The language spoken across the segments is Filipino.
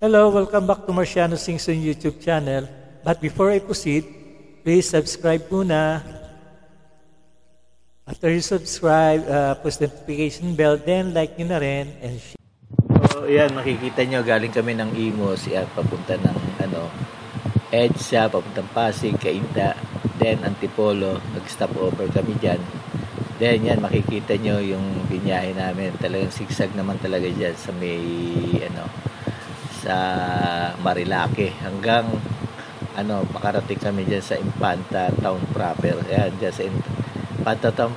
Hello, welcome back to Marciano Singson YouTube channel. But before I proceed, please subscribe muna. After you subscribe, push the notification bell, then like nyo na rin and share. So, yan, makikita nyo, galing kami ng Imos, yan, papunta ng, EDSA, papuntang Pasig, Cainta, then Antipolo, nag-stop over kami dyan. Then, yan, makikita nyo yung binyahe namin, talagang sigsag naman talaga dyan sa may, sa Marilake, hanggang, makarating kami dyan sa Infanta Town proper. Yan, dyan sa Infanta Town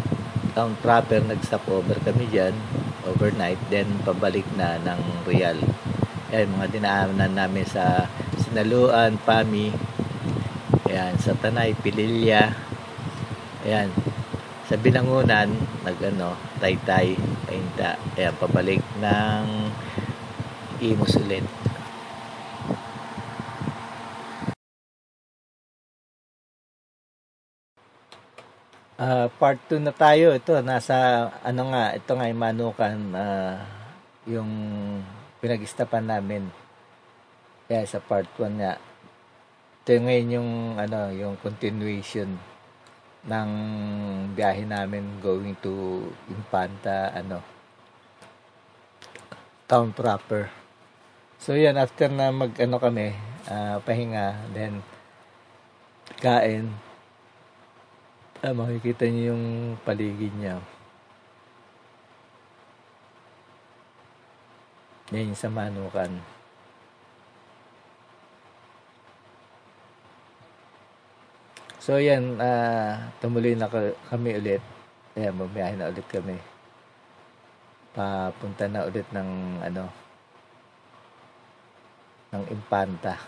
proper, nag-stop over kami dyan, overnight, then pabalik na ng Real. Ayan, mga dinaanan namin sa Sinaluan, Pami, ayan, sa Tanay, Pililya, ayan, sa Binangunan, Taytay, Cainta, ayan, pabalik ng Imos ulit. Part 2 na tayo. Ito, nasa, ito nga yung Manukan, yung pinag-istapan namin. Kaya sa part 1 nga. Ito yung ngayon yung continuation ng biyahe namin going to Infanta, town proper. So, yan, after na kami, pahinga, then, kain, makikita niyo yung paligid niya. Yan yung sa Manukan. So yan, tumuloy na kami ulit. Ayan, bumiyahe na ulit kami. Papunta na ulit ng ng Infanta.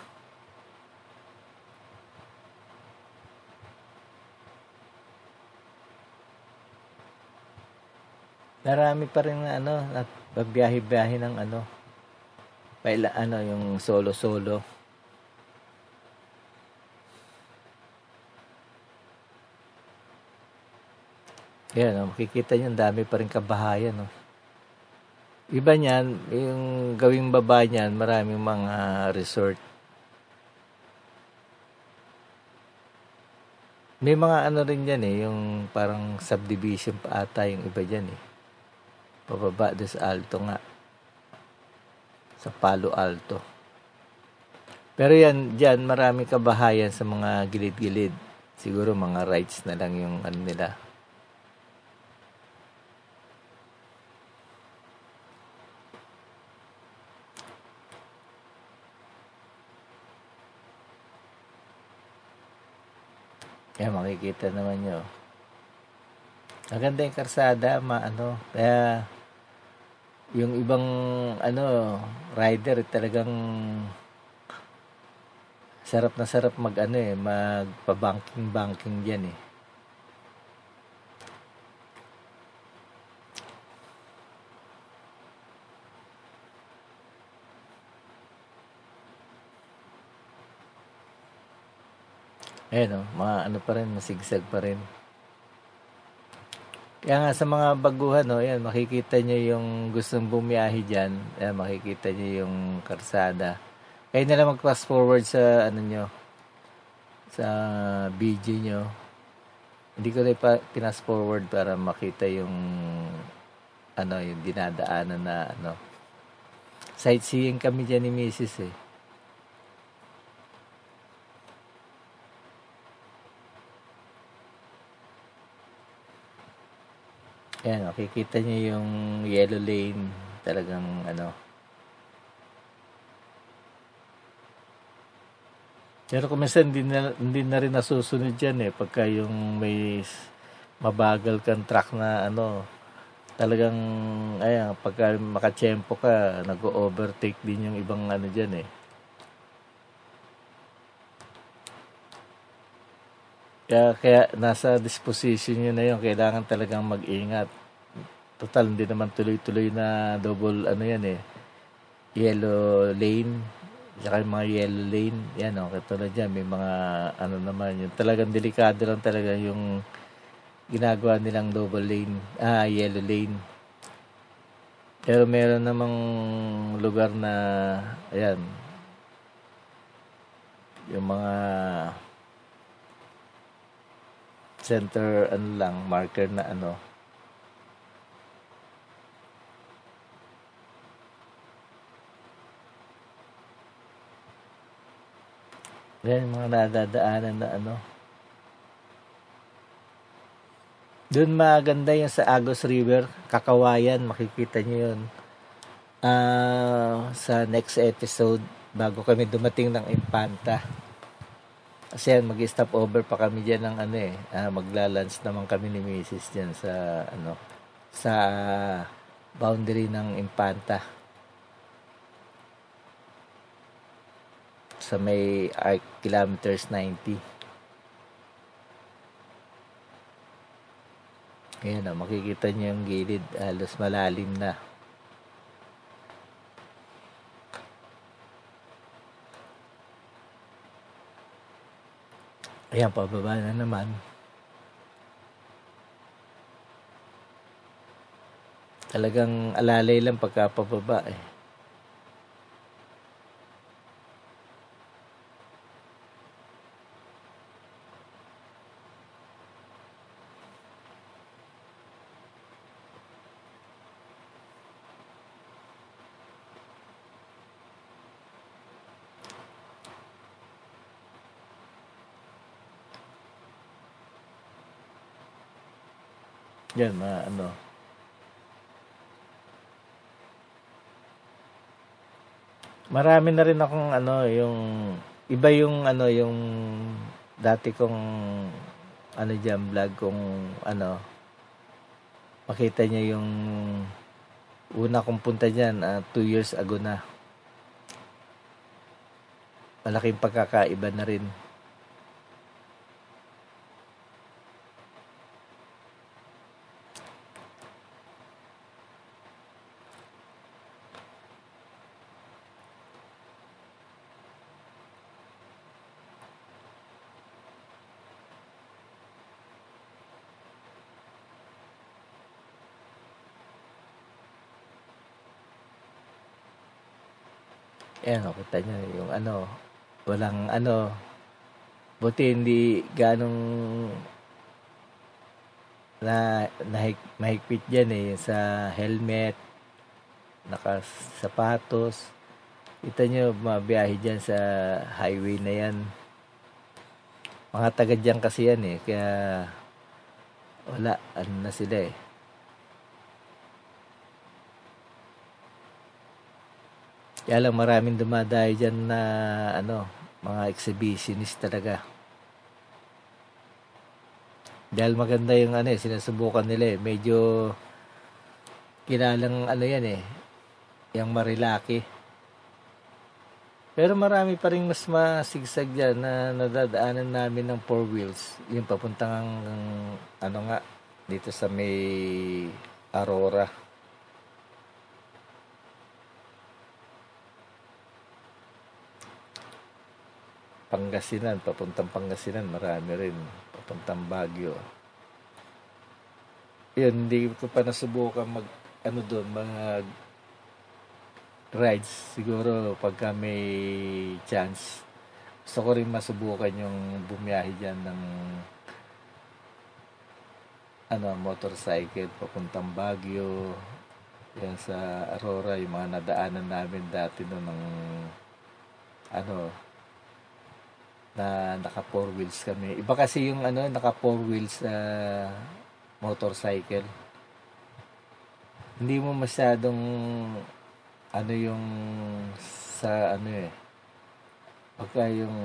Marami pa rin nagbiyahe-biyahe ng yung solo-solo. Yan, makikita niyo, dami pa rin kabahayan, no. Iba niyan, yung gawing baba niyan, maraming mga resort. May mga rin diyan yung parang subdivision pa ata yung iba diyan pababa doon sa Alto nga, sa Palo Alto. Pero yan, dyan maraming kabahayan sa mga gilid-gilid. Siguro mga rides na lang yung nila. Yan, makikita naman nyo. Maganda yung karsada, kaya yung ibang rider talagang sarap na sarap magpa-banking diyan . Ayan, pa rin, masigsag pa rin. Kaya nga sa mga baguhan, ayan, makikita nyo yung gustong bumiyahe dyan. Ayan, makikita nyo yung karsada. Kaya nila mag-fast forward sa sa video nyo. Hindi ko rin pinas forward para makita yung yung dinadaanan na sightseeing kami dyan ni Mrs. Ayan, makikita niyo yung yellow lane, talagang Pero kung minsan hindi na rin nasusunod yan pagka yung may mabagal kang truck na talagang pagka makatsyempo ka, nag-overtake din yung ibang dyan . Kaya nasa disposition nyo na yun. Kailangan talagang mag-ingat. Total, hindi naman tuloy-tuloy na double yellow lane. Saka yung mga yellow lane. Yan katulad dyan. May mga naman yun. Talagang delikado lang talaga yung ginagawa nilang double lane. Yellow lane. Pero meron namang lugar na, ayan, yung mga center ano lang, marker na ano. Yan, mga nadadaanan na ano. Doon maganda yung sa Agos River, Kakawayan, makikita nyo yun. Sa next episode, bago kami dumating ng Impanta. Kasi yan, mag-stop over pa kami dyan ng ano eh. Magla-lunch naman kami ni Mrs. dyan sa ano, sa boundary ng Impanta. Sa may kilometers 90. Ayan, makikita nyo yung gilid, halos malalim na. Ayan, pababa na naman. Talagang alalay lang pagka pababa eh. Yan, mga ano. Marami na rin akong ano, yung iba yung ano, yung dati kong ano dyan, vlog kung ano, makita niya yung una kong punta dyan, 2 years ago na. Malaking pagkakaiba na rin. Ayan, nakita niyo yung ano, walang ano, buti hindi ganong na mahigpit dyan eh, sa helmet, nakasapatos. Kita nyo, mabiyahe dyan sa highway na yan. Mga taga dyan kasi yan eh, kaya wala, ano na sila eh. Kaya lang maraming dumadayo dyan na ano, mga exhibitionist talaga. Dahil maganda yung ano eh, sinusubukan nila eh. Medyo kilalang ano yan eh, yung Marilaki. Pero marami pa rin mas masigsag dyan na nadadaanan namin ng 4 wheels. Yung papuntang ano nga, dito sa may Aurora. Pangasinan, papuntang Pangasinan, marami rin. Papuntang Baguio. Yun, hindi ko pa nasubukan mag, ano doon, mag rides. Siguro pagka may chance. Gusto ko rin masubukan yung bumiyahe dyan ng ano, motorcycle, papuntang Baguio. Yan sa Aurora, yung mga nadaanan namin dati noon ng ano, na naka 4 wheels kami. Iba kasi yung ano, naka 4 wheels motorcycle. Hindi mo masyadong ano yung sa ano eh. Pagka yung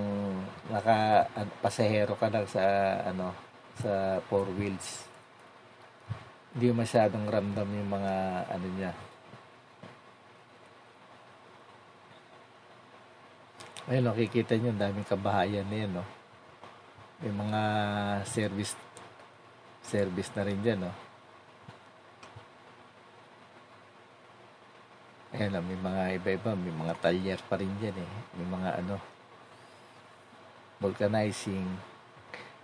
pasahero ka lang sa ano, sa 4 wheels. Hindi mo masyadong ramdam yung mga ano niya. Ayun, nakikita nyo, daming kabahayan na yan, no? May mga service na rin dyan, no? Ayan, no? May mga iba-iba, may mga talyer pa rin dyan, eh. May mga, ano, vulcanizing.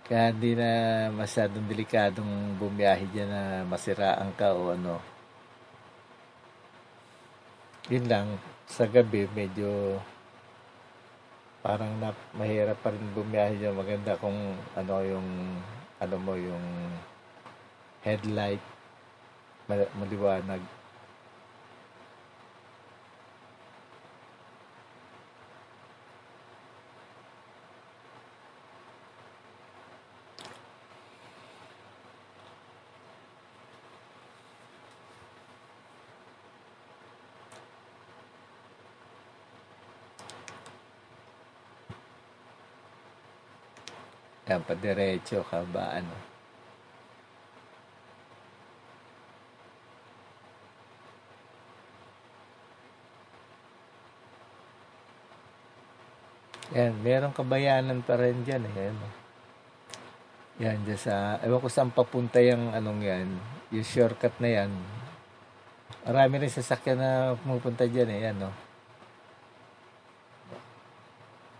Kaya hindi na masyadong delikadong bumiyahe dyan na masiraan ka o ano. Yun lang, sa gabi, medyo parang mahirap pa rin bumiyahe dyan. Maganda kung ano yung ano mo yung headlight maliwanag. Yan, padiretso ka ba ano? Yan, merong kabayanan pa rin dyan eh. Yan, yan dyan sa, ewan ko saan papunta yung anong yan, yung shortcut na yan. Marami rin sasakyan na pumupunta dyan eh, yan no.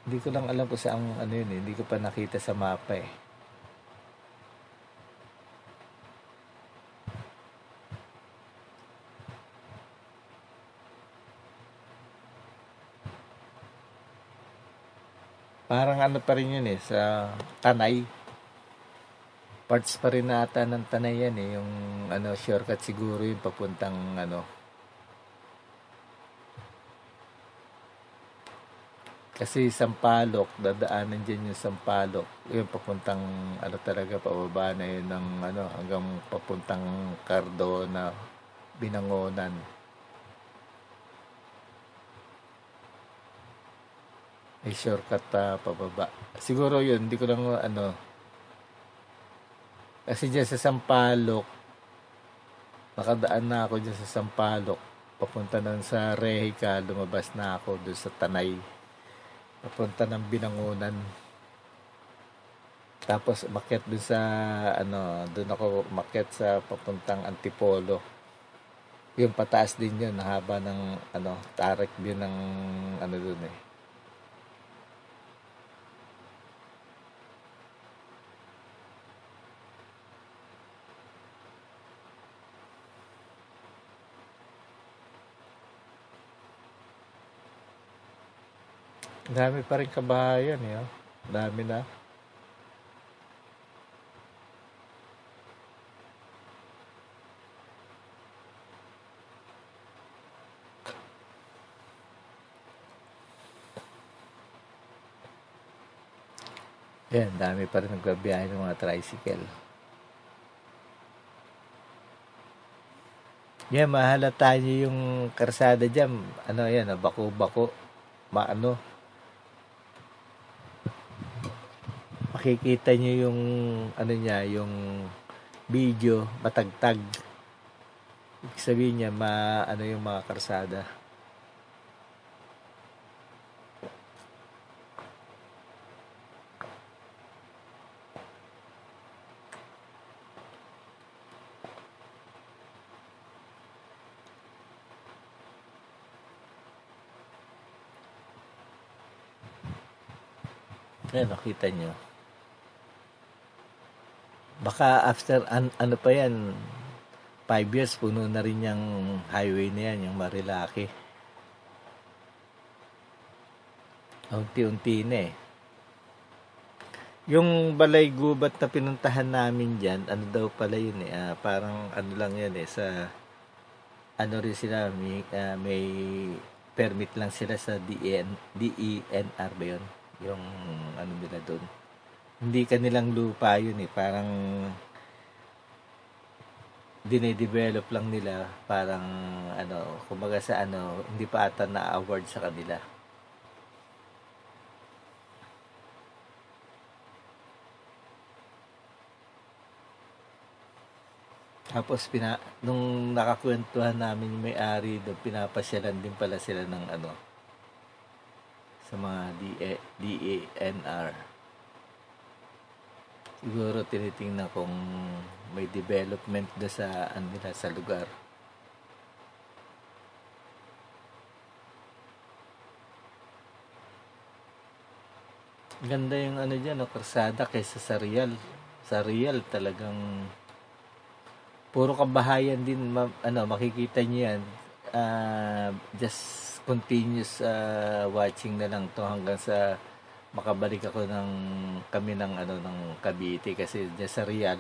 Hindi ko lang alam kung saan ano yun eh, hindi ko pa nakita sa mapa eh. Parang ano pa rin yun eh, sa Tanay. Parts pa rin ata ng Tanay yan eh, yung ano, shortcut siguro yung papuntang ano. Kasi Sampaloc, dadaanan dyan yung Sampaloc. Yung papuntang ano talaga, pababa na yun ng ano, hanggang papuntang Cardona, Binangonan. May shortcut pa pababa. Siguro yun, hindi ko lang ano. Kasi dyan sa Sampaloc, nakadaan na ako dyan sa Sampaloc. Papunta nun sa Rehica, lumabas na ako doon sa Tanay. Papunta ng Binangonan. Tapos umakyat doon sa ano, doon ako umakyat sa papuntang Antipolo. Yung pataas din yun, haba ng ano, Tarik view ng ano doon eh. Dami pa rin kabahayan eh. Oh. Dami na. Yan, dami pa rin nagbabiyahe ng mga tricycle. Yan, mahalata nyo yung karsada dyan. Ano yan, bako-bako. Maano. Makikita nyo yung ano niya, yung video, matagtag. Ibig sabihin niya, ano yung mga karsada. Ayan, nakita nyo. Baka after, ano pa yan, 5 years, puno na rin yung highway na yan, yung Marilaki. Unti-unti na eh. Yung balay gubat na pinuntahan namin dyan, ano daw pala yun eh, parang ano lang yan eh, sa, ano rin sila, may permit lang sila sa DENR ba yun? Yung ano nila doon. Hindi kanilang lupa yun eh, parang dinedevelop lang nila, parang ano, kumbaga sa ano, hindi pa ata na-award sa kanila. Tapos nung nakakwentuhan namin yung may-ari doon, pinapasyalan din pala sila ng ano, sa mga DENR. Siguro tinitingnan kung may development doon sa nila sa lugar. Ganda yung ano dyan, no, karsada kaysa sa Real. Sa Real talagang puro kabahayan din, makikita niyo yan. Just continuous watching na lang to hanggang sa makabalik ako kami ng ng Cavite kasi diyan sa Real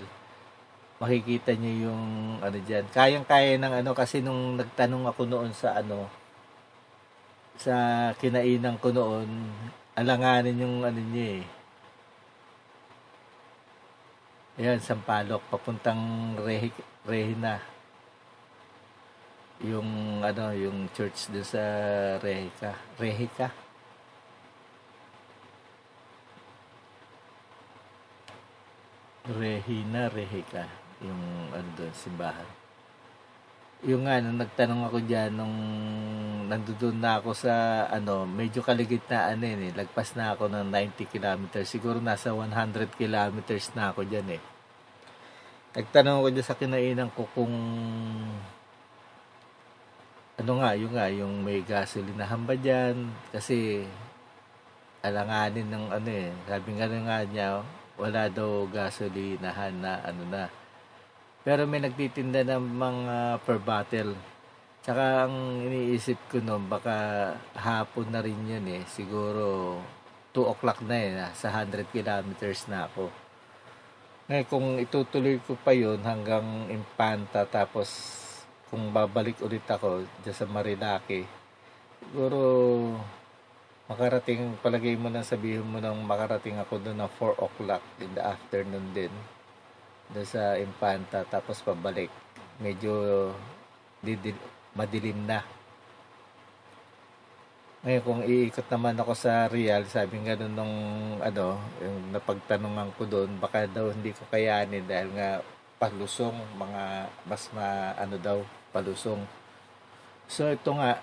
makikita niyo yung diyan. Kayang-kaya ng kasi nung nagtanong ako noon sa sa kinainan ko noon, alanganin yung niya eh. Ayan, Sampaloc, papuntang Regina. Yung yung church doon sa Rehica. Rehica. Regina, Rehica. Yung doon, simbahan. Yung nung nagtanong ako diyan nung nandoon na ako sa medyo kaligitnaan lagpas na ako ng 90 kilometers. Siguro nasa 100 kilometers na ako diyan eh. Nagtanong ako diyan sa kinainan ko kung yung may gasolinahan ba diyan kasi alanganin ng sabi nga niya wala daw gasolinahan na na. Pero may nagtitinda ng mga per bottle. Tsaka ang iniisip ko noon, baka hapon na rin yun eh. Siguro 2 o'clock na sa 100 kilometers na ako. Ngayon kung itutuloy ko pa yun hanggang Impanta, tapos kung babalik ulit ako dyan sa Marilake, siguro makarating, palagay mo na sabihin mo nang makarating ako doon ng 4 o'clock in the afternoon din. Doon sa Infanta, tapos pabalik medyo madilim na. Ngayon kung iikot naman ako sa Real, sabi nga doon nung yung napagtanungan ko doon, baka daw hindi ko kayanin dahil nga palusong, mga mas daw palusong. So ito nga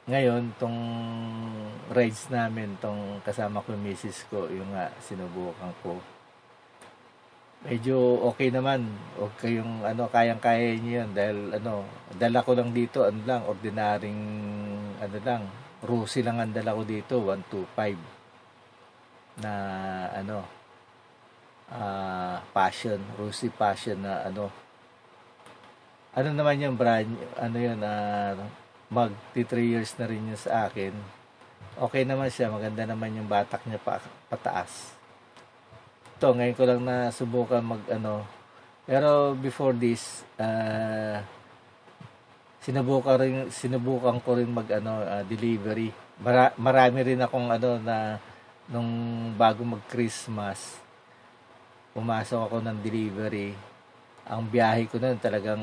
ngayon tong rides namin, tong kasama ko yung misis ko, yung sinubukan ko, medyo okay naman. Huwag kayong kayang-kaya niyo yun dahil dala ko lang dito ordinaryong lang, Rusi lang ang dala ko dito, 125 na passion, Rusi passion na naman yung brand, yun, magti 3 years na rin yun sa akin. Okay naman siya, maganda naman yung batak niya pataas. Ito, ngayon ko lang nasubukan pero before this, sinubukan ko rin delivery. Marami rin akong na nung bago mag-Christmas, pumasok ako ng delivery. Ang biyahe ko noon talagang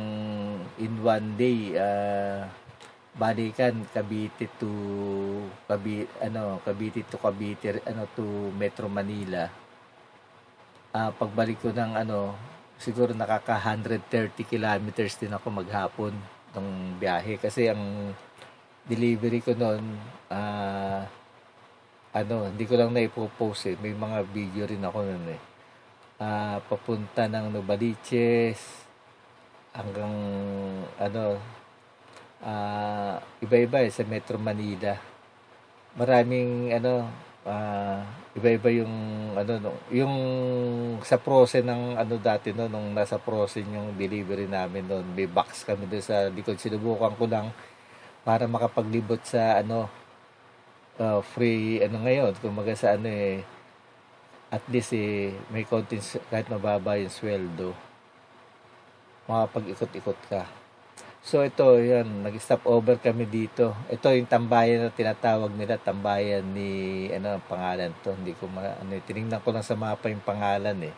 in one day, balikan Cavite to Metro Manila. Pagbalik ko ng siguro nakaka 130 kilometers din ako maghapon ng biyahe kasi ang delivery ko noon hindi ko lang naipopost may mga video rin ako noon papunta ng Novaliches hanggang iba-iba sa Metro Manila. Maraming iba-iba yung yung sa Frozen ng dati nung nasa Frozen yung delivery namin noon, may box kami doon sa likod. Sinubukan ko lang para makapaglibot sa free ngayon kumaga sa at least may konting kahit mababa yung sweldo, makapag-ikot-ikot ka. So ito, yan, nag-stop over kami dito. Ito yung tambayan na tinatawag nila, tambayan ni ang pangalan to. Hindi ko tiningnan ko lang sa mapa yung pangalan eh.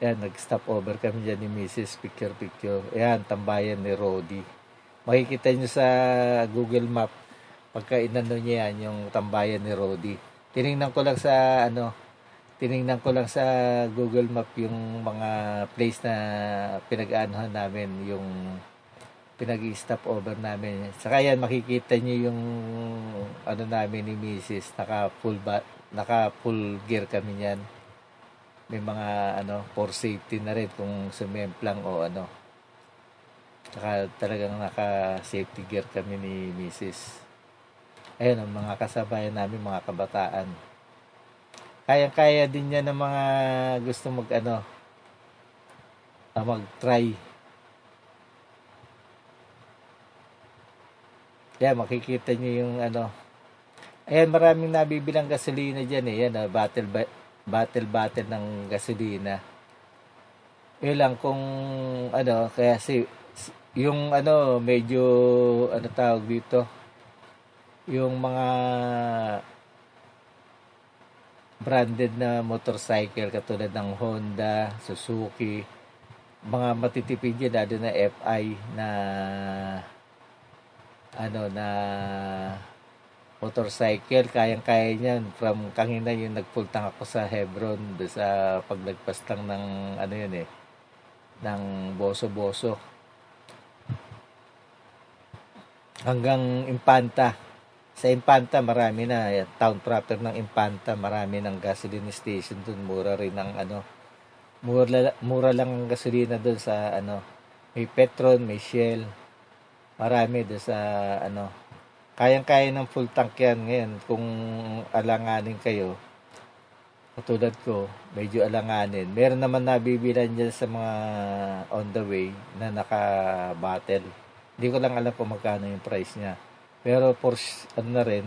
Yan, nag-stop over kami dyan ni Mrs. Picture. Yan, tambayan ni Rodi. Makikita nyo sa Google Map pagka niya yan, yung tambayan ni Rodi. Tiningnan ko lang sa Google Map yung mga place na pinag-aanohan namin, yung pinag-stop over namin. Saka yan, makikita nyo yung namin ni Mrs. Naka full gear kami niyan. May mga for safety na rin kung sumemplang o Saka talagang naka safety gear kami ni Mrs. Ayun, ang mga kasabayan namin, mga kabataan. Kayang-kaya din yan ng mga gusto mag-try. Yan, makikita nyo yung Ayan, maraming nabibilang gasolina dyan eh. Yan, battle ng gasolina. Yun lang kung ano, kaya yung ano, medyo, ano tawag dito, yung mga branded na motorcycle katulad ng Honda, Suzuki, mga matitipid yun, lalo na FI na ano na motorcycle, kayang-kaya niyan. From kanina yung nagpultang ako sa Hebron doon sa paglagpas lang ng ano yun eh, ng Boso-Boso hanggang Impanta. Sa Impanta marami na, town proper ng Impanta, marami ng gasoline station doon. Mura rin ang ano, mura lang ang gasolina doon sa ano, may Petron, may Shell, marami doon sa ano. Kayang-kaya ng full tank yan ngayon kung alanganin kayo. Katulad ko, medyo alanganin. Meron naman nabibilan dyan sa mga on the way na naka-battle. Hindi ko lang alam kung magkano yung price niya. Pero ano na rin,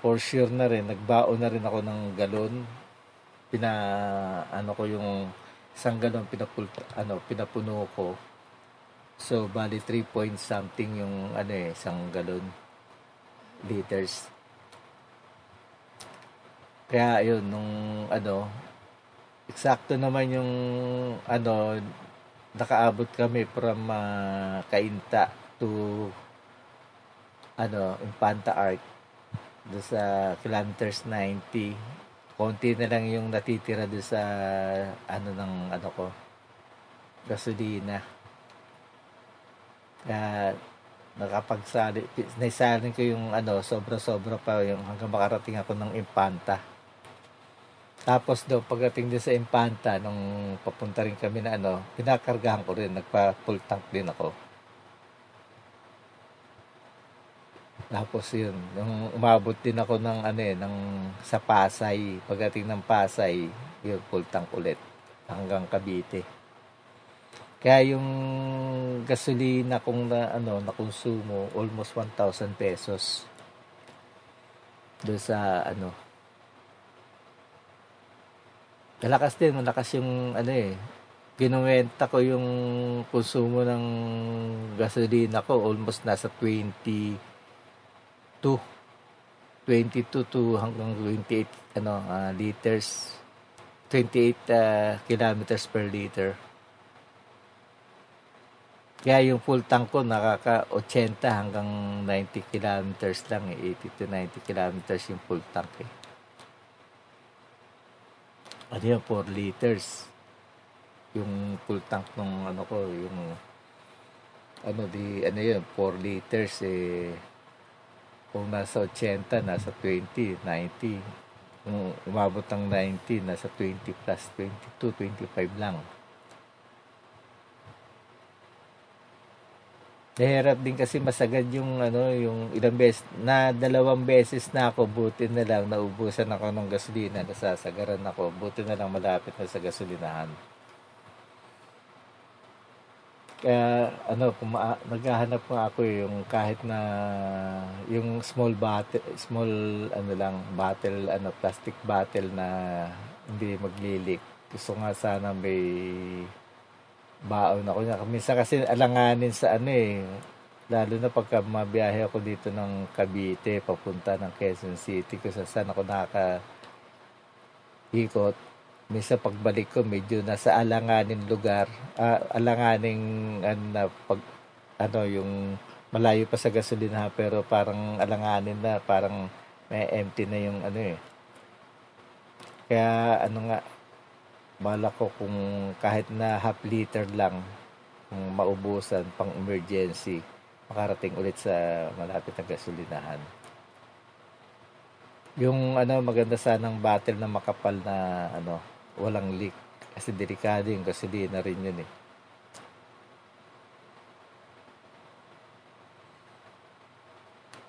for sure na rin, nagbaon na rin ako ng galon. Ano ko yung isang galon, pinapuno ko. So, bali 3 point something yung ano eh, isang galon liters. Kaya yun, nung ano, eksakto naman yung ano, nakaabot kami from Cainta to ano, Infanta Arc doon sa kilometers 90. Konti na lang yung natitira doon sa ano ng ano ko, gasolina. Kaya naisalin ko yung ano, sobra-sobra pa yung hanggang makarating ako ng Infanta. Tapos daw pagdating din sa Infanta, nung papunta rin kami na ano, pinakargahan ko rin, nagpa-full tank din ako. Tapos yun, nung umabot din ako ng ano eh, sa Pasay, pagdating ng Pasay, yun, full tank ulit hanggang Cavite. Kaya yung gasolina kung na konsumo almost 1,000 pesos. Doon sa ano. Malakas yung ano eh. Kinuwenta ko yung konsumo ng gasolina ko almost nasa 22 to hanggang 28 liters. 28 kilometers per liter. Kaya yung full tank ko nakaka-80 hanggang 90 kilometers lang eh. 80 to 90 kilometers yung full tank eh. Ano yun, 4 liters. Yung full tank nung ano ko, yung ano yun, 4 liters eh. Kung nasa 80, nasa 20, 90. Kung umabot ng 90, nasa 20 plus 22, 25 lang. Nahirap din kasi masagad yung ano, yung ilang beses, na 2 beses na ako, buti na lang naubusan ako ng gasolina, nasasagaran ako, buti na lang malapit na sa gasolinahan. Kaya ano, naghahanap nga ako yung kahit na yung small plastic bottle na hindi maglilik. Gusto nga sana may baon ako niya. Minsan kasi alanganin sa ano eh. Lalo na pagka mabiyahe ako dito ng Cavite, papunta ng Quezon City, kung saan ako nakaka-ikot. Minsan pagbalik ko, medyo nasa alanganin lugar. Alanganing yung malayo pa sa gasolina, pero parang alanganin na, parang may empty na yung ano eh. Kaya ano nga, bala ko kung kahit na half liter lang, kung maubusan pang emergency, makarating ulit sa malapit na gasolinahan. Yung maganda sanang bottle na makapal na walang leak, kasi delikado yung gasolina rin yun eh.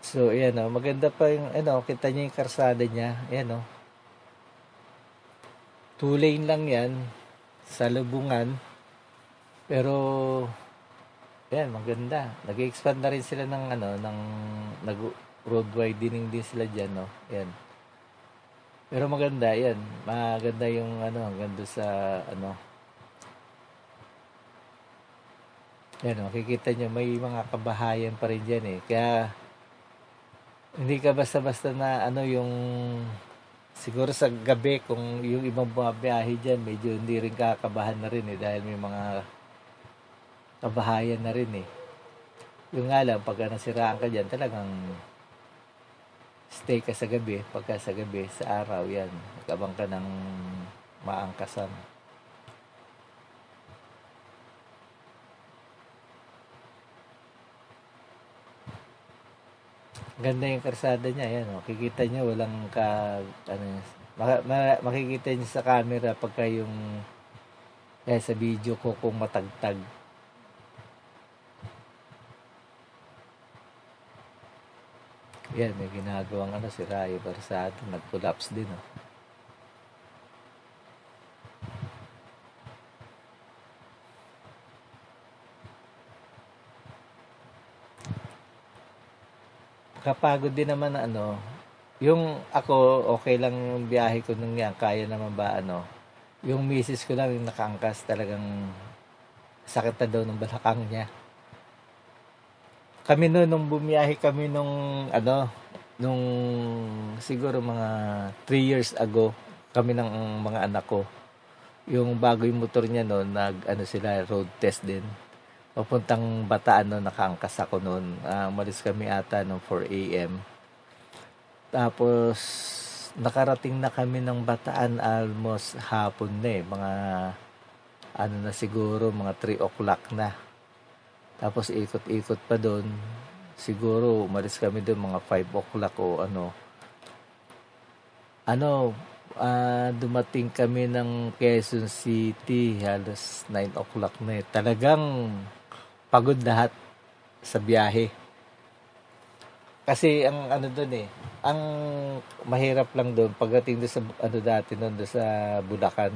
So ayan maganda pa yung kita niya yung karsada niya, ayan 2 lane lang yan sa Lubungan, pero Ayan, maganda. Nag-expand na rin sila ng ano, ng road widening din sila diyan, no. Ayan. Pero maganda 'yan. Maganda yung ano, hanggang doon sa ano. Ayan, makikita nyo may mga kabahayan pa rin diyan eh. Kaya hindi ka basta-basta na ano yung siguro sa gabi kung yung ibang bumabiyahe diyan, medyo hindi rin kakabahan na rin eh dahil may mga kabahayan na rin eh. Yung nga lang, pagka nasiraan ka dyan, talagang stay ka sa gabi. Pagka sa gabi, sa araw, yan. Nagabang ka ng maangkasan. Ganda yung karsada niya, yan. Makikita niyo, walang ano, makikita niyo sa camera pagka yung, sa video ko kung matagtag. Yan, may ginagawang ano si Rayo Barsado, nag-collapse din. Oh. Kapagod din naman na ano, yung ako, okay lang yung biyahe ko nung yan, kaya naman ba ano, yung misis ko lang yung nakaangkas talagang sakit na daw ng balakang niya. Kami noon, nung bumiyahe kami nung ano, nung siguro mga 3 years ago, kami ng mga anak ko, yung bago yung motor niya noon, ano sila, road test din. Papuntang Bataan noon, nakaangkas ako noon. Umalis kami ata noong 4 a.m. Tapos, nakarating na kami ng Bataan almost hapon na eh. Mga, ano na siguro, mga 3 o'clock na. Tapos, ikot-ikot pa doon. Siguro, umalis kami doon mga 5 o'clock o ano. Dumating kami ng Quezon City, halos 9 o'clock na eh. Talagang pagod lahat sa biyahe. Kasi ang ano doon eh, ang mahirap lang doon pagdating doon sa ano dati doon sa Bulacan.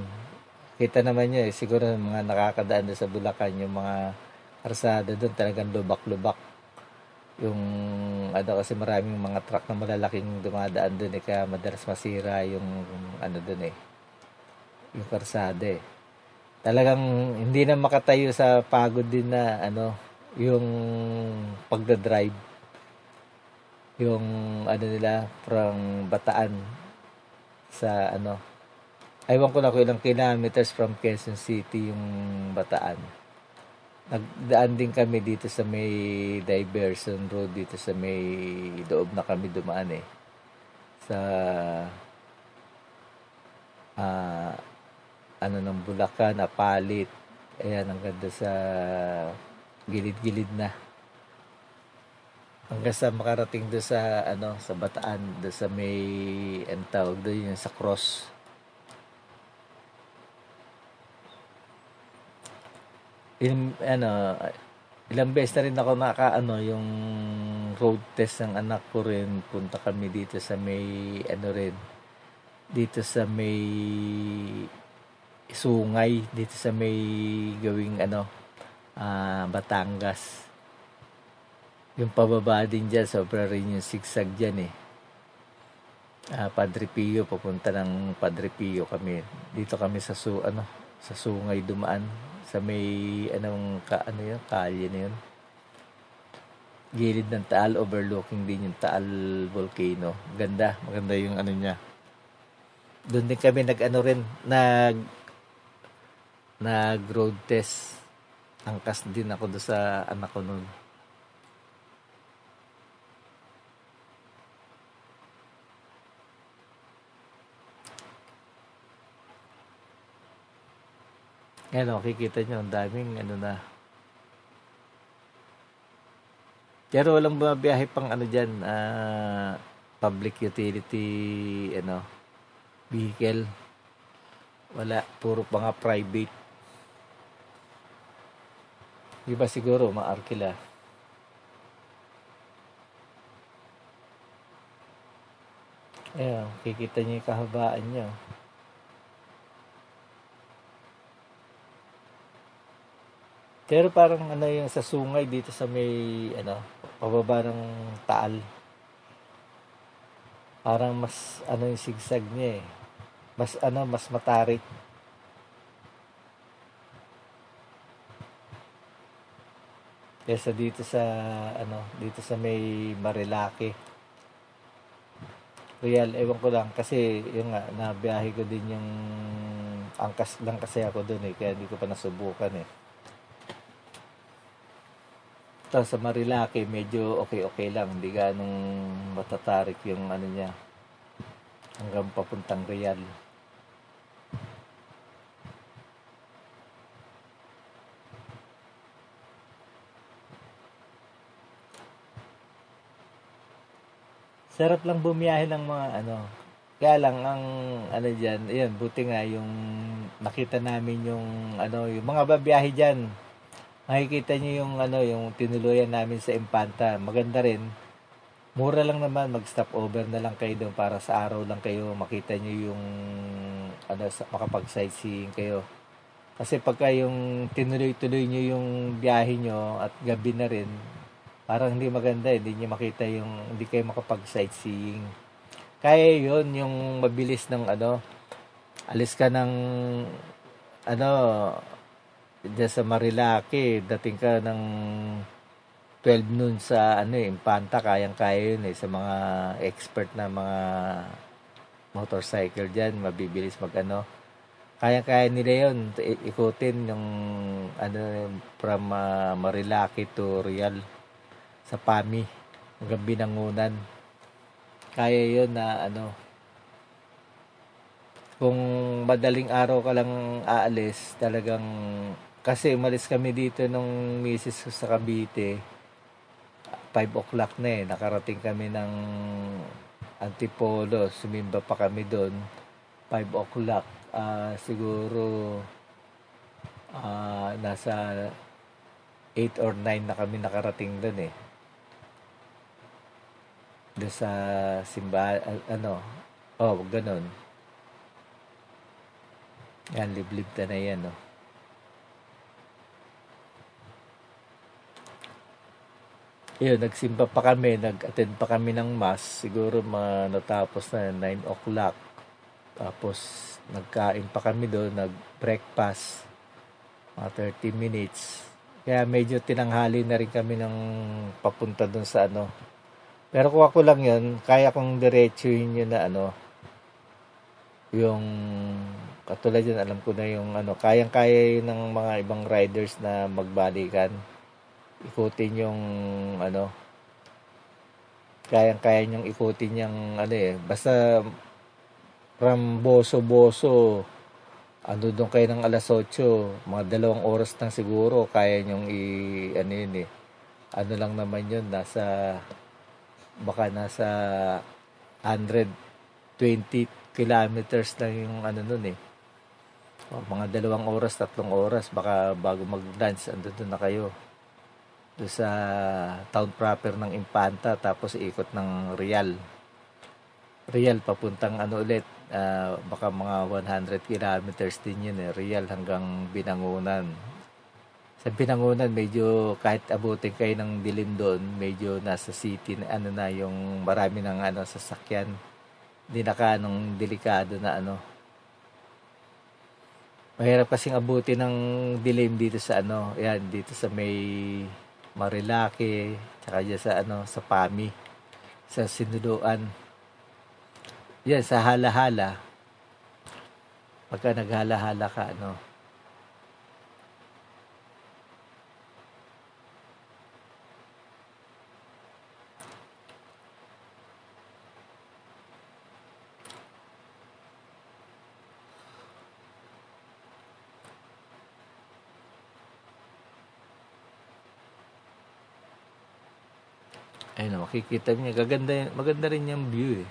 Kita naman niyo eh, siguro mga nakakadaan doon sa Bulacan, yung mga karsada doon talagang lubak-lubak. Yung ano kasi maraming mga truck na malalaking dumadaan doon eh, kaya madalas masira yung ano doon eh, yung karsada eh. Talagang hindi na makatayo sa pagod din na ano, yung pagdadrive. Yung ano nila from Bataan sa ano, aywan ko na kung ilang kilometers from Quezon City yung Bataan. Nagdaan din kami dito sa may diversion road dito sa may loob na kami dumaan eh. Sa ano ng Bulacan, Apalit. Ayan, ang ganda sa gilid-gilid na. Hanggang sa makarating doon sa ano, sa Bataan, doon sa may tawag doon yung sa cross. Ilang beses na rin ako nakaano yung road test ng anak ko rin. Punta kami dito sa may ano rin, dito sa may Sungay, dito sa may gawing ano, Batangas. Yung pababa din dyan, sobra rin yung zigzag dyan eh. Padre Pio, papunta ng Padre Pio kami. Dito kami sa sa Sungay dumaan. Sa may ano yun, kalye na yun. Gilid ng Taal, overlooking din yung Taal volcano. Ganda, maganda yung ano niya. Doon din kami nag road test. Angkas din ako doon sa anak ko noon. Ngayon, makikita nyo, ang daming ano na. Pero walang bumabiyahe pang ano dyan, public utility, vehicle. Wala, puro mga private. Iba siguro, maarkila. Ayan, kikita nyo yung kahabaan nyo. Pero parang ano yung sa sungay dito sa may ano, pababa ng Taal. Parang mas ano yung sigsag niya eh. Mas ano, mas matarik. Kesa dito sa ano, dito sa may Marilaki. Real, ewan ko lang kasi yung nga, nabiyahe ko din yung angkas lang kasi ako doon eh, kaya hindi ko pa nasubukan eh. Tapos sa Marilaki, medyo okay-okay lang, hindi ganong matatarik yung ano niya, hanggang papuntang Real. Sarap lang bumiyahe ng mga ano. Kaya lang ang ano diyan, ayun, buti nga yung nakita namin yung ano, yung mga babiyahe diyan. Makikita niyo yung ano, yung tinuluyan namin sa Impanta. Maganda rin. Mura lang naman, mag-stop over na lang kayo doon para sa araw lang kayo makita niyo yung ano, makapag-sightseeing kayo. Kasi pagka yung tinuloy-tuloy niyo yung biyahe niyo at gabi na rin, parang hindi maganda, hindi niyo makita yung, hindi kayo makapag-sightseeing. Kaya yun, yung mabilis ng ano, alis ka ng ano, dyan sa Marilaki, dating ka ng 12 noon sa ano eh, Impanta, kayang-kaya yun eh, sa mga expert na mga motorcycle dyan, mabibilis mag ano. Kaya-kaya nila yun, ikutin yung ano, from Marilaki to Real sa PAMI, hanggang Binangunan. Kaya yun na ano, kung madaling araw ka lang aalis, talagang, kasi umalis kami dito nung misis ko sa Cavite, 5 o'clock na eh, nakarating kami ng Antipolo, sumimba pa kami doon, 5 o'clock, siguro nasa 8 or 9 na kami nakarating doon eh. Doon sa simbahan, ano, oh, ganun. Yan, liblib na yan, no. Yun, nagsimba pa kami, nag-attend pa kami ng mass, siguro natapos na 9 o'clock. Tapos, nagkain pa kami doon, nag-breakfast, mga 30 minutes. Kaya medyo tinanghali na rin kami ng papunta doon sa ano. Pero kung ako lang yun, kaya kong diretsuhin yun na ano, yung katulad yun, alam ko na yung ano, kayang-kaya yun ng mga ibang riders na magbalikan. Ikutin yung ano, kayang-kaya niyong ikutin yung ano eh. Basta from Boso-Boso, ano doon kayo ng alas 8, mga 2 oras lang siguro, kaya niyong ano yun eh. Ano lang naman yun, baka nasa 120 kilometers lang yung ano nun eh. O, mga 2 oras, 3 oras, baka bago mag-lunch, andun na kayo. Doon sa town proper ng Impanta, tapos ikot ng Real. Real, papuntang ano ulit, baka mga 100 kilometers din yun eh. Real hanggang Binangunan. Sa Binangunan, medyo kahit abutin kayo ng dilim doon, medyo nasa city na ano na yung marami ng ano sasakyan. Hindi na kanong delikado na ano. Mahirap kasing abutin ng dilim dito sa ano, yan, dito sa may Marilaki, tsaka dyan sa ano, sa PAMI, sa Sinuluan. Yan, sa Hala-Hala. Pagka naghala-hala ka, ano, ayun, makikita niya, maganda rin yung view eh.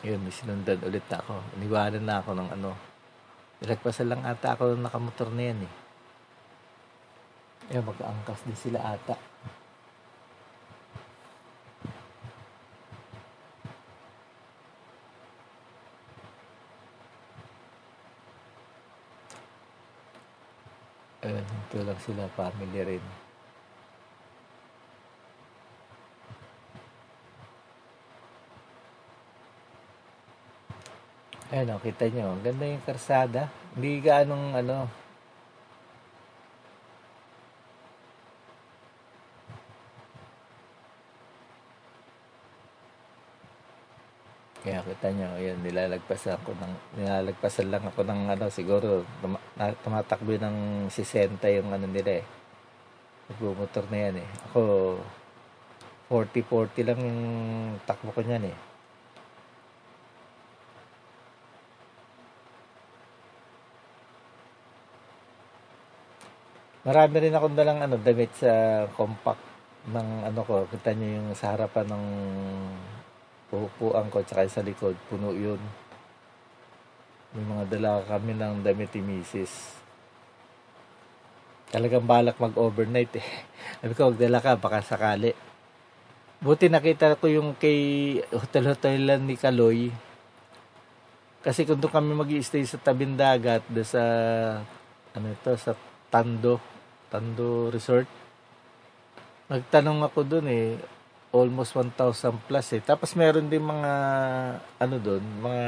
Ayun, may sinundan ulit ako. Iniwanan na ako ng ano. Nilagpasan lang ata ako ng nakamotor na yan eh. Ayun, mag-aangkas din sila ata. Ayun, ito lang sila, family rin. Ayun, kita nyo, ang ganda yung karsada. Hindi gaanong ano, kaya kita nyo, ayun, nilalagpasan lang ako ng ano, siguro, tumatakbo ng 60 yung ano nila eh. Nagbumotor na yan eh. Ako, 40-40 lang yung takbo ko niyan eh. Marami rin akong dalang ano, damit sa compact ng ano ko. Kita nyo yung sa harapan ng upuan ko tsaka sa likod. Puno yun. May mga dala kami ng damit ni Mrs. Talagang balak mag-overnight eh. Sabi ko, magdala ka, baka sakali. Buti nakita ko yung kay hotel-hotelan ni Kaloy. Kasi kung doon kami mag-i-stay sa tabing dagat, sa, ano ito, sa Tando Resort. Nagtanong ako doon eh, almost 1,000 plus eh. Tapos meron din mga, ano doon, mga,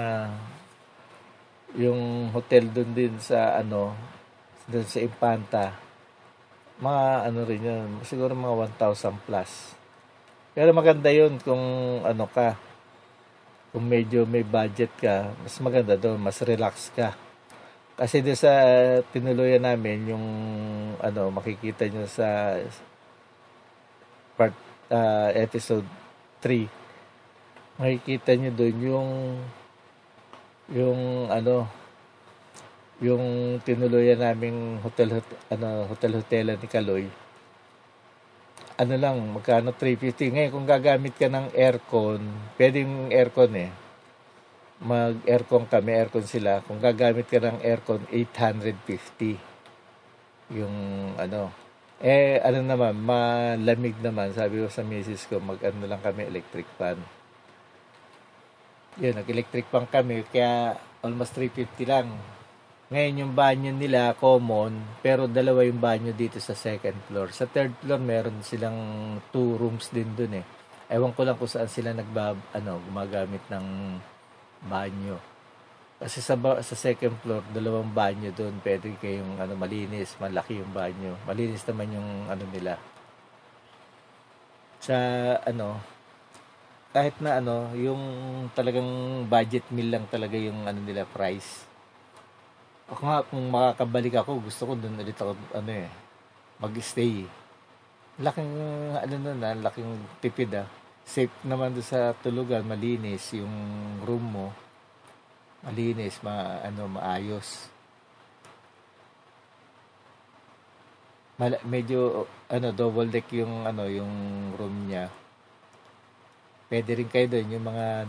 yung hotel doon din sa, ano, doon sa Impanta. Mga, ano rin yun, siguro mga 1,000 plus. Pero maganda yun kung, ano ka, kung medyo may budget ka, mas maganda doon, mas relax ka. Kasi doon sa tinuluyan namin, yung ano, makikita nyo sa part episode 3, makikita nyo doon yung ano, yung tinuluyan naming hotel-hotelan ni Kaloy. Ano lang, magkano 350. Ngayon, kung gagamit ka ng aircon, pwedeng aircon eh. Mag-aircon kami, aircon sila. Kung gagamit ka ng aircon, 850. Yung ano. Ano naman, malamig naman. Sabi ko sa misis ko, mag-ano lang kami, electric fan. Yun, nag-electric fan kami, kaya almost 350 lang. Ngayon yung banyo nila, common, pero dalawa yung banyo dito sa second floor. Sa third floor, meron silang 2 rooms din dun eh. Ewan ko lang kung saan sila gumagamit ng banyo. Kasi sa second floor, 2 banyo doon. Pwede kayong malinis, malaki yung banyo. Malinis naman yung nila. Sa kahit na yung talagang budget meal lang talaga yung nila price. Ako nga, kung makakabalik ako, gusto ko doon ulit ako mag-stay. Laking laking tipid ah. Safe naman doon sa tulugan, malinis yung room mo. Malinis, maayos. Medyo double deck yung yung room niya. Pwede rin kayo doon yung mga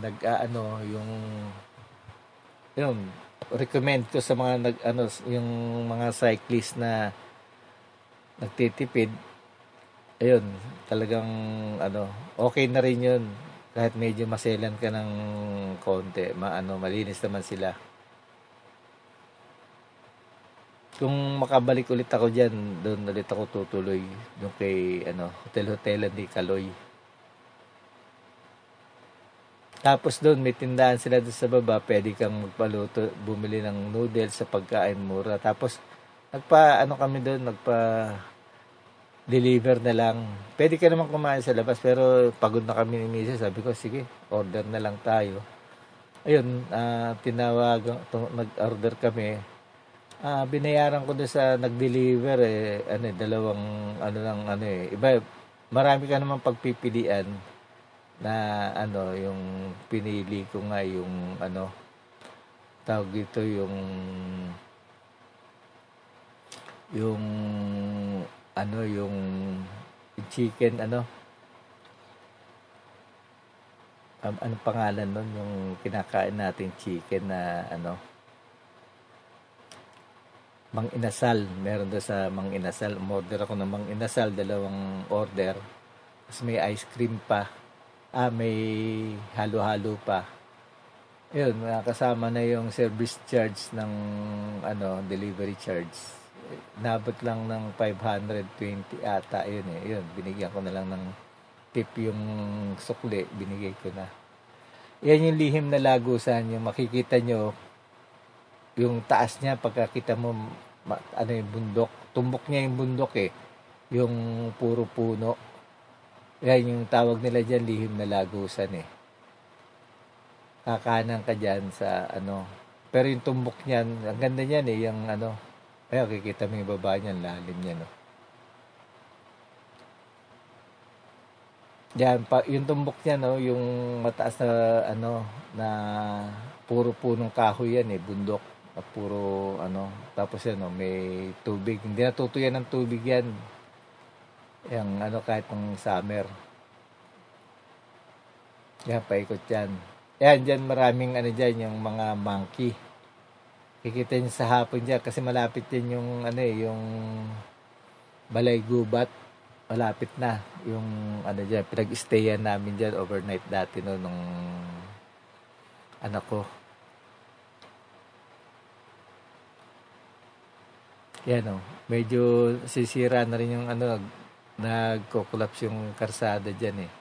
yung recommend ko sa mga yung mga cyclist na nagtitipid. Ayun, talagang okay na rin 'yun. Kahit medyo maselan ka ng konti, malinis naman sila. Kung makabalik ulit ako diyan, doon ulit ako tutuloy doon kay hotel-hotelan di Kaloy. Tapos doon, may tindahan sila doon sa baba. Pwede kang magpaluto, bumili ng noodles sa pagkain mura. Tapos, kami doon, deliver na lang. Pwede ka naman kumain sa labas, pero pagod na kami ni Mrs. Sabi ko, sige, order na lang tayo. Ayun, nag-order kami. Binayaran ko doon sa nag-deliver, dalawang, iba, marami ka naman pagpipilian na yung pinili ko nga yung tawag dito yung yung chicken anong pangalan nun yung kinakain natin chicken na Mang Inasal. Meron doon sa Mang Inasal, umorder ako ng Mang Inasal, 2 order, tapos may ice cream pa. May halo-halo pa. Yun, kasama na yung service charge ng delivery charge. nabot lang ng 520 ata yun eh. Yun, binigyan ko na lang ng tip yung sukli, binigay ko na. Yan yung lihim na lagusan, yung makikita nyo, yung taas niya, pagkakita mo, ano yung bundok, tumbok niya yung bundok eh, yung puro puno. Yan yung tawag nila dyan, lihim na lagusan eh. Kakanan ka dyan sa ano, pero yung tumbok niyan, ang ganda niyan eh, yung ano, ayun, kikita mo yung baba niyan, lalim niya no. Yan, yung tumbok niya no, yung mataas na ano, na puro punong kahoy yan eh, bundok. Puro ano, tapos yan no, may tubig. Hindi natutuyan ng tubig yan. Yung ano, kahit ng summer. Yan, paikot yan. Yan, dyan maraming ano dyan, yung mga monkey. Kikita nyo sa hapon dyan, kasi malapit din yung ano eh, yung Balay Gubat. Malapit na yung ano dyan, pinag-stayan namin dyan overnight dati no, nung anak ko. Yan o, medyo sisira na rin yung ano, nagko-collapse yung karsada dyan eh.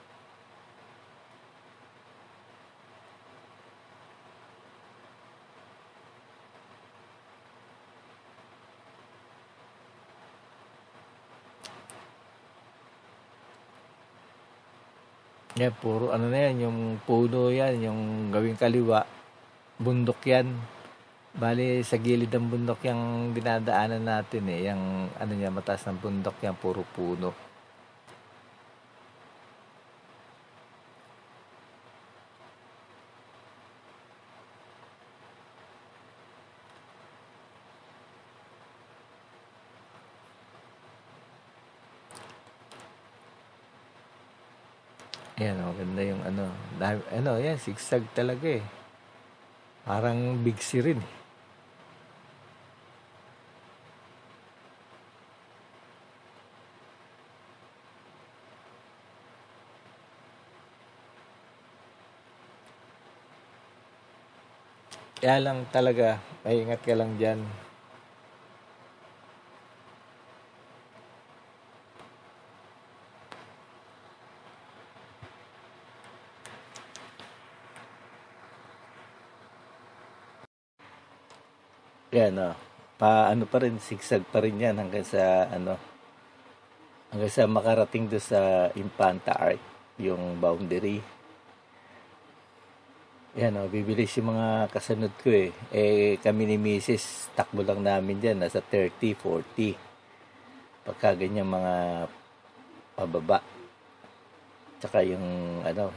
Yan, puro ano na yan, yung puno yan, yung gawing kaliwa, bundok yan. Bali, sa gilid ng bundok yung dinadaanan natin eh, yung ano niya, mataas ng bundok yan, puro puno. Ayan, maganda yung ano, ano, yan, sigsag talaga eh. Parang Big C rin eh. Kaya lang talaga, may ingat ka lang dyan. Yan ano pa rin, sigsag pa rin yan hanggang sa ano, hanggang sa makarating doon sa Infanta Arc, yung boundary. Yan bibilis yung mga kasunod ko eh. Eh kami ni Mrs. takbo lang namin dyan, nasa 30, 40. Pagka ganyan mga pababa. Tsaka yung ano,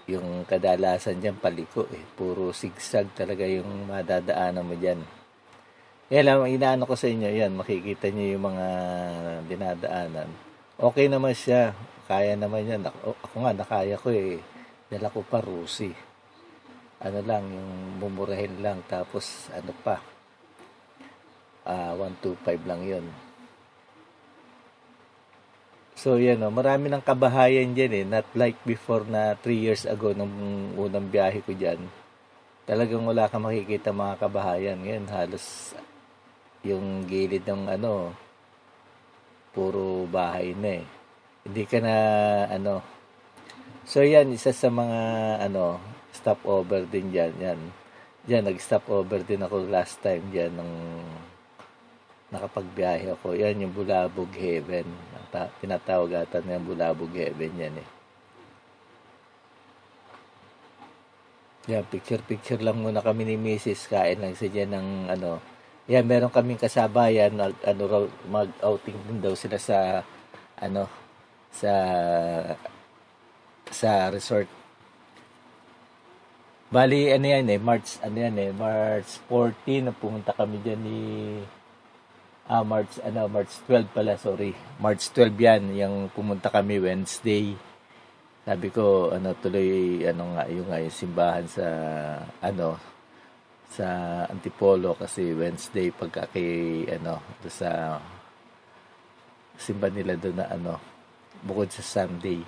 yung kadalasan dyan paliko eh. Puro sigsag talaga yung madadaanan mo dyan. Yan lang, inaano ko sa inyo, yan, makikita nyo yung mga dinadaanan. Okay naman siya, kaya naman yan. Ako nga, nakaya ko eh. Dala ko pa Rusi. Ano lang, yung mumurahin lang, tapos ano pa, 125 lang yon. So yan marami ng kabahayan dyan eh. Not like before na 3 years ago nung unang biyahe ko dyan. Talagang wala kang makikita mga kabahayan. Ngayon halos yung gilid ng ano, puro bahay na eh. Hindi ka na ano. So yan, isa sa mga ano, stopover din dyan. Yan. Diyan, nag-stopover din ako last time dyan nung nakapagbiyahe ako. Yan yung Bulabog Heaven. Tinatawag ata na yung Bulabog Heaven yan eh. Yan, picture-picture lang muna kami ni Mrs. Kain lang siya dyan ng ano. Yan, meron kaming kasabayan. Ano raw, mag-outing din daw sila sa ano, sa resort. Bali, ano yan eh, March 14 na pumunta kami dyan ni March 12 pala, sorry. March 12 yan, yung pumunta kami Wednesday. Sabi ko, tuloy, yung simbahan sa, sa Antipolo kasi Wednesday pagka kay, sa simba nila doon na, bukod sa Sunday.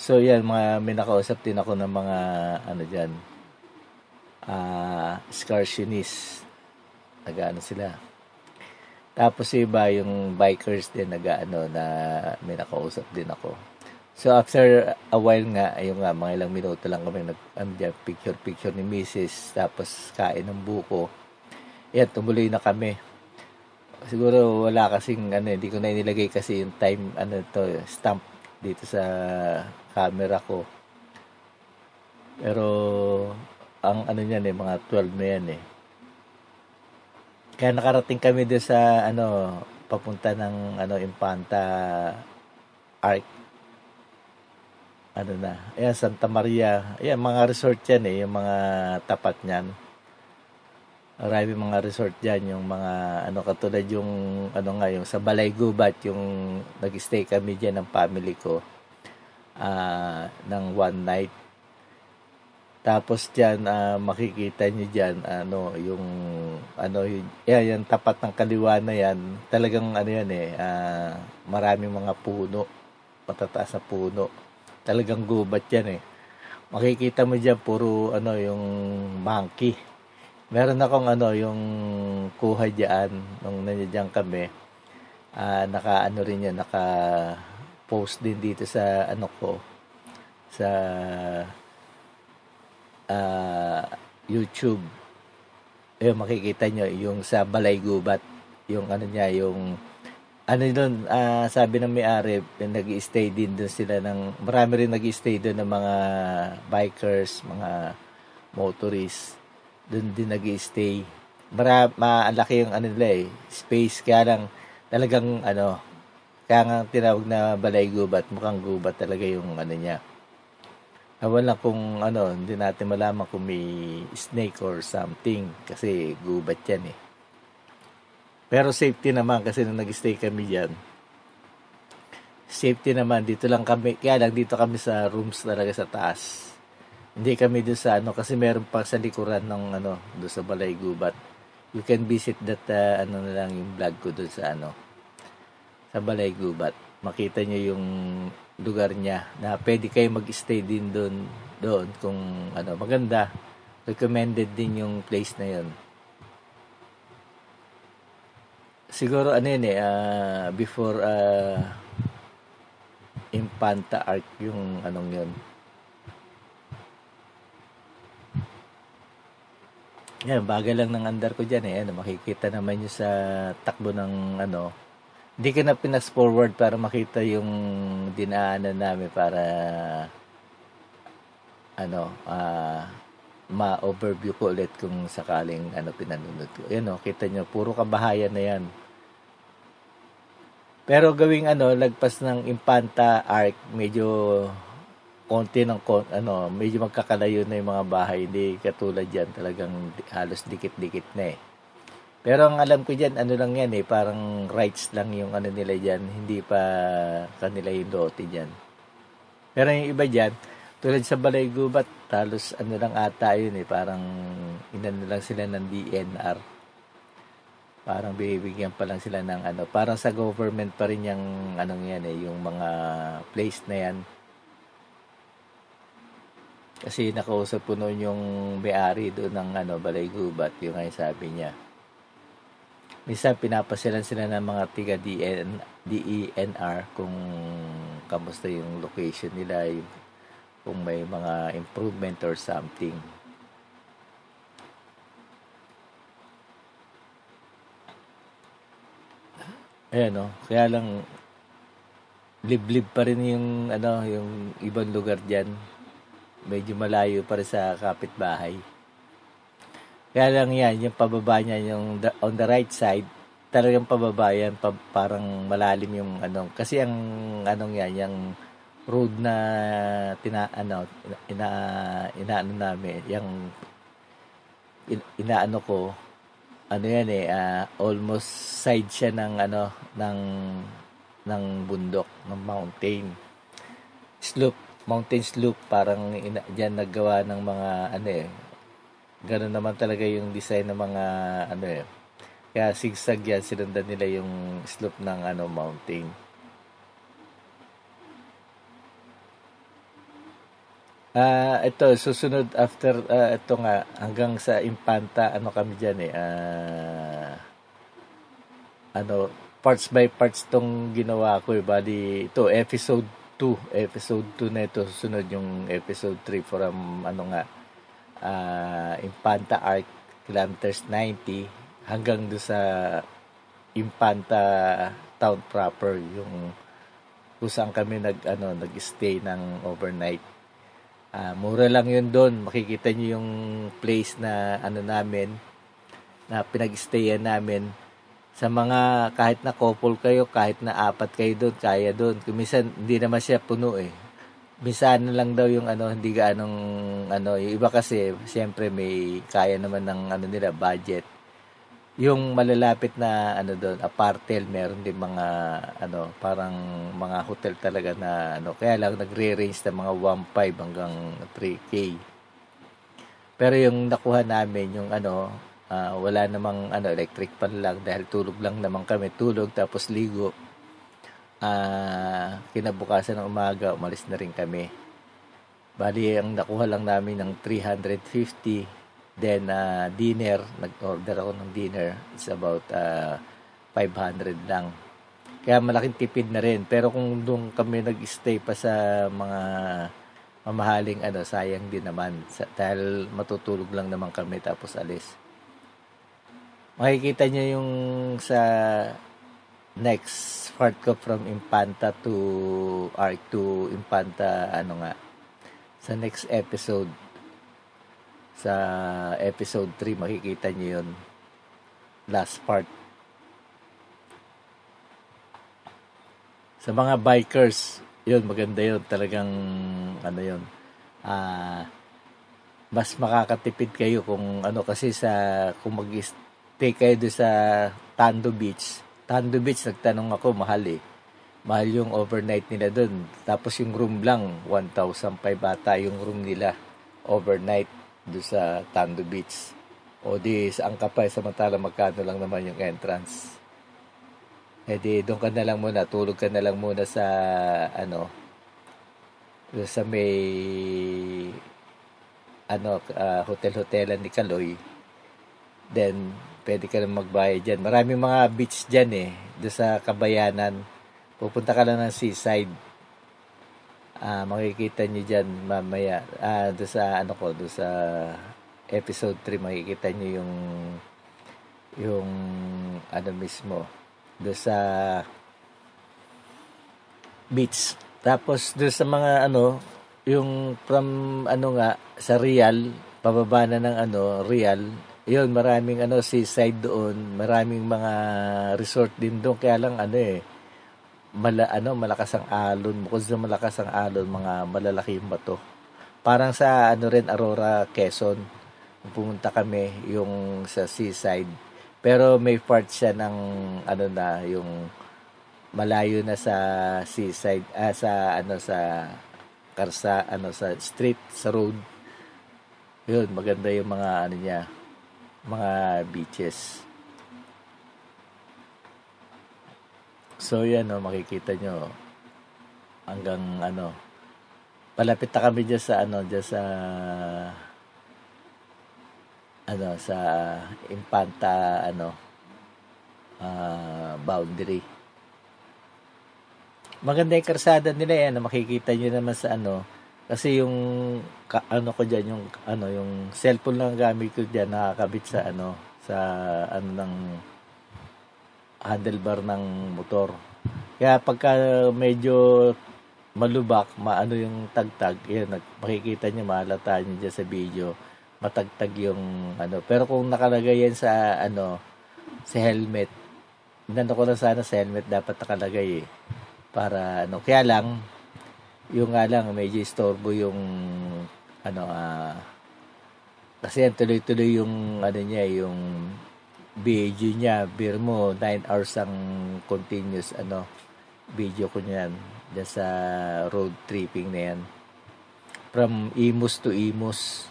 So, yan, may nakausap din ako ng mga, excursionist. Nag-ano sila. Tapos yung iba, yung bikers din nag-ano na may nakausap din ako. So after a while nga, ayun nga, mga ilang minuto lang kami picture ni Mrs. Tapos kain ng buko. Yan, tumuloy na kami. Siguro wala kasing hindi ko na inilagay kasi yung time stamp dito sa camera ko. Pero ang niyan mga 12 na yan eh. Kaya nakarating kami doon sa papunta ng Infanta Arc. Ayan, Santa Maria. Ayan, mga resort yan eh, yung mga tapat niyan. Marami mga resort dyan, yung mga katulad yung yung sa Balay Gubat, yung nag-stay kami dyan ng family ko ng one night. Tapos dyan makikita nyo dyan yung tapat ng kaliwa na yan, talagang yan maraming mga puno, matataas na puno, talagang gubat yan eh. Makikita mo dyan puro yung monkey. Meron akong yung kuha diyan nung nandiyan kami. Naka-post din dito sa ko sa YouTube. Makikita nyo yung sa Balay Gubat, yung niya, yung doon, sabi ng may-ari, nag-i-stay din doon sila marami rin nag-i-stay doon ng mga bikers, mga motorists. Doon din nag-i-stay. Malaki yung nila space, kaya lang talagang kaya nga tinawag na Balay Gubat, mukhang gubat talaga yung niya. Wala kung hindi natin malaman kung may snake or something kasi gubat yan eh. Pero safety naman kasi nung nag-stay kami diyan. Safety naman, dito lang kami, kaya lang dito kami sa rooms talaga sa taas. Hindi kami doon sa kasi meron pa sa likuran ng doon sa Balay Gubat. You can visit that na lang yung vlog ko doon sa sa Balay Gubat. Makita niyo yung lugar niya na pwede kayo mag-stay din doon kung maganda. Recommended din yung place na yon. Siguro before Infanta Arc yung yun. Yan, bagal lang ng andar ko dyan eh. Makikita naman nyo sa takbo ng Hindi ko na pinas-forward para makita yung dinaanan namin para ma-overview ko ulit kung sakaling pinanunod ko. Yan kita nyo, puro kabahayan na yan. Pero gawing lagpas ng Infanta Arc, medyo konti ng medyo magkakalayo na yung mga bahay, hindi katulad yan, talagang halos dikit-dikit na eh. Pero ang alam ko dyan, lang yan eh, parang rights lang yung nila dyan, hindi pa kanila yung lote dyan. Pero yung iba dyan, tulad sa Balay Gubat, halos lang ata yun eh, parang lang sila ng DNR. Parang bibigyan pa lang sila ng parang sa government pa rin yung yan eh, yung mga place na yan. Kasi nakausap ko noon yung may-ari doon ng Balay Gubat, yung ay sabi niya. Minsan pinapasyalan sila ng mga tiga DENR kung kamusta yung location nila, kung may mga improvement or something. Ayan kaya lang liblib pa rin yung yung ibang lugar diyan. Medyo malayo pa rin sa kapitbahay. Kaya lang yan, yung pababa niya, yung on the right side, talagang pababa yan, parang malalim yung kasi ang yan, yung road na inaano namin, yung inaano ko, yan eh, almost side siya ng ng bundok, ng mountain slope, parang diyan naggawa ng mga gano'n naman talaga yung design ng mga kaya zigzag yan, sinundan nila yung slope ng mountain. Ito susunod after ito nga hanggang sa Infanta kami diyan eh ano, parts by parts tong ginawa ko. Bali, ito, episode 2. Episode 2 na ito. Susunod yung episode 3 from, Infanta Arc, kilometers 90, hanggang do sa Infanta Town proper, yung kung saan kami nag-stay ng overnight. Mura lang yun doon. Makikita nyo yung place na namin, na pinag-stayan namin. Sa mga, kahit na couple kayo, kahit na 4 kayo doon, kaya doon. Minsan, hindi naman siya puno eh. Minsan lang daw yung hindi gaanong, yung iba kasi, siyempre may kaya naman ng nila, budget. Yung malalapit na doon, apartel, meron din mga parang mga hotel talaga na kaya lang nagre-range ng mga 1.5 hanggang 3K. Pero yung nakuha namin yung wala namang electric pan lang, dahil tulog lang naman kami, tulog tapos ligo. Kinabukasan ng umaga umalis na rin kami. Bali ang nakuha lang namin ng 350. Then, dinner, nag-order ako ng dinner. It's about 500 lang. Kaya malaking tipid na rin. Pero kung doon kami nag-stay pa sa mga mamahaling sayang din naman. Dahil matutulog lang naman kami tapos alis. Makikita nyo yung sa next part ko from Infanta to Arc to Infanta, sa next episode. Sa episode 3 makikita nyo yun, last part. Sa mga bikers, yun, maganda yun, talagang yun, mas makakatipid kayo kung kasi kung mag-stay kayo doon sa Tando Beach, nagtanong ako, mahal yung overnight nila doon, tapos yung room lang 1,500 ata yung room nila overnight doon sa Tando Beach. O di saan ka pa, samantala magkano lang naman yung entrance. Eh di doon ka na lang muna, tulog ka na lang muna sa sa may hotel-hotelan ni Kaloy. Then pwede ka lang magbayad dyan. Maraming mga beach dyan doon sa Kabayanan. Pupunta ka lang ng seaside. Makikita nyo dyan mamaya, doon sa doon sa episode 3 makikita nyo yung mismo doon sa beach. Tapos doon sa mga yung from sa Real, pababa na ng Real, yun, maraming seaside doon, maraming mga resort din doon, kaya lang malakas ang alon. Bukod sa malakas ang alon, mga malalaki yung bato. Parang sa rin, Aurora, Quezon. Pumunta kami yung sa seaside. Pero may part siya ng yung malayo na sa seaside, sa sa street, sa road. Yun, maganda yung mga niya, mga beaches. So yan, makikita nyo hanggang palapit na kami dyan sa sa Infanta boundary. Maganda yung karsada nila yan, makikita nyo naman sa kasi yung ko dyan, yung cellphone lang gamit ko dyan, nakakabit sa sa ng handlebar ng motor. Kaya pagka medyo malubak, yung tagtag, yan, makikita nyo, mahalata nyo dyan sa video, matagtag yung Pero kung nakalagay yan sa sa helmet, ko na sana sa helmet dapat nakalagay para kaya lang, yung medyo istorbo yung kasi yan, tuloy-tuloy yung niya, yung video niya, beer mo 9 hours ang continuous video ko niyan dyan sa road tripping na yan, from Imus to Imus.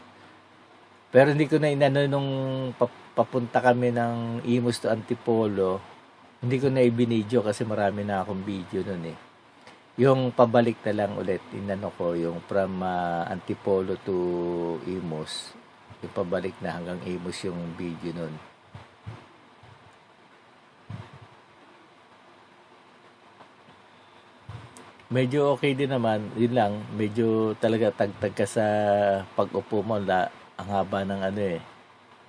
Pero hindi ko na nung papunta kami ng Imus to Antipolo, hindi ko na ibinidyo kasi marami na akong video nun Yung pabalik na lang ulit, ko yung from Antipolo to Imus, yung pabalik na hanggang Imus yung video nun. medyo okay din naman. Yun lang, medyo talaga tagtag ka sa pag-upo mo. Ang haba ng ano eh.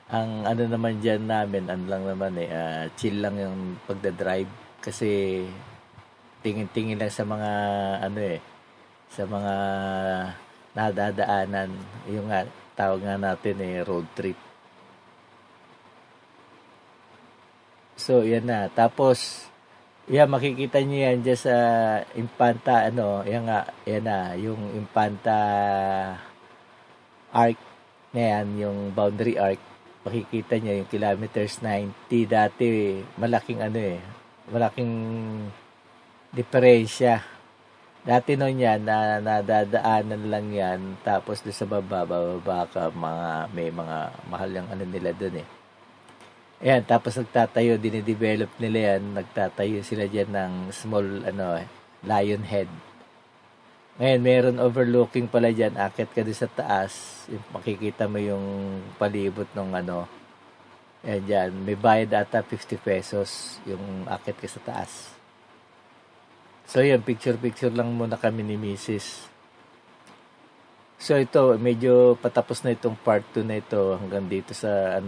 Ang ano naman dyan namin, ano lang naman eh, chill lang yung pagdadrive. Kasi tingin-tingin lang sa mga ano eh, sa mga nadadaanan. Yung nga, tawag nga natin eh, road trip. So, yan na. Tapos, yan, makikita niyo yan dyan sa Infanta, ano, yan nga, yan na, yung Infanta arc na yan, yung boundary arc. Makikita niyo yung kilometers 90. Dati, malaking ano eh, malaking diferensya. Dati noon yan, nadadaanan lang yan, tapos doon sa bababa ka, may mga mahal yung ano nila doon eh. Ayan, tapos nagtatayo, dinidevelop nila yan, nagtatayo sila dyan ng small, lion head. Ngayon, meron overlooking pala dyan, akit ka doon sa taas, makikita mo yung palibot ng ayan dyan, may bayad ata 50 pesos yung akit ka sa taas. So, yun, picture-picture lang muna kami ni Mrs. So, ito, medyo patapos na itong part 2 na ito hanggang dito sa,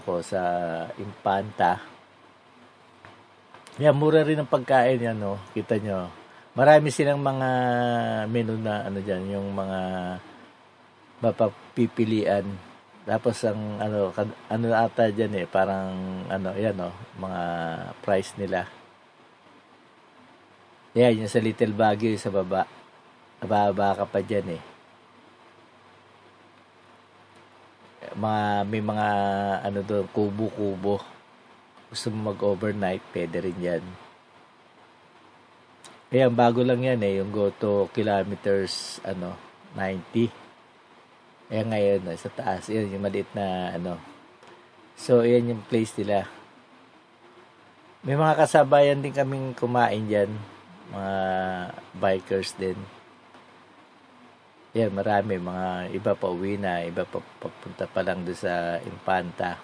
ko, sa Infanta. Yan, mura rin ang pagkain yan, no? Kita nyo. Marami silang mga menu na, dyan, yung mga mapapipilian. Tapos, ang, ata dyan eh, parang, yan, no? Mga price nila. Yan, yung sa Little Baguio sa baba. Baba ka pa dyan eh. May mga doon, kubo-kubo. Gusto mo mag-overnight, pwede rin yan. Ayan, bago lang yan eh, yung go to kilometers, 90. Ayan ngayon, sa taas, yun, yung maliit na, So, ayan yung place nila. May mga kasabayan din kaming kumain dyan. Mga bikers din. Yan, marami. Mga iba pa uwi na, iba pa papunta pa lang doon sa Infanta.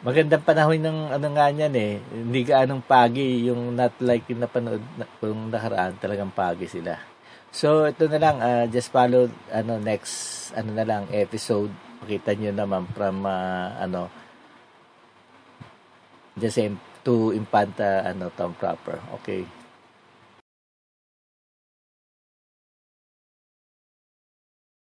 Magandang panahon ng nga niyan eh. Hindi gaanong pagi. Yung not like yung napanood kung nakaraan, talagang pagi sila. So, ito na lang. Just follow next na lang episode. Makita nyo naman from just to Infanta town proper. Okay.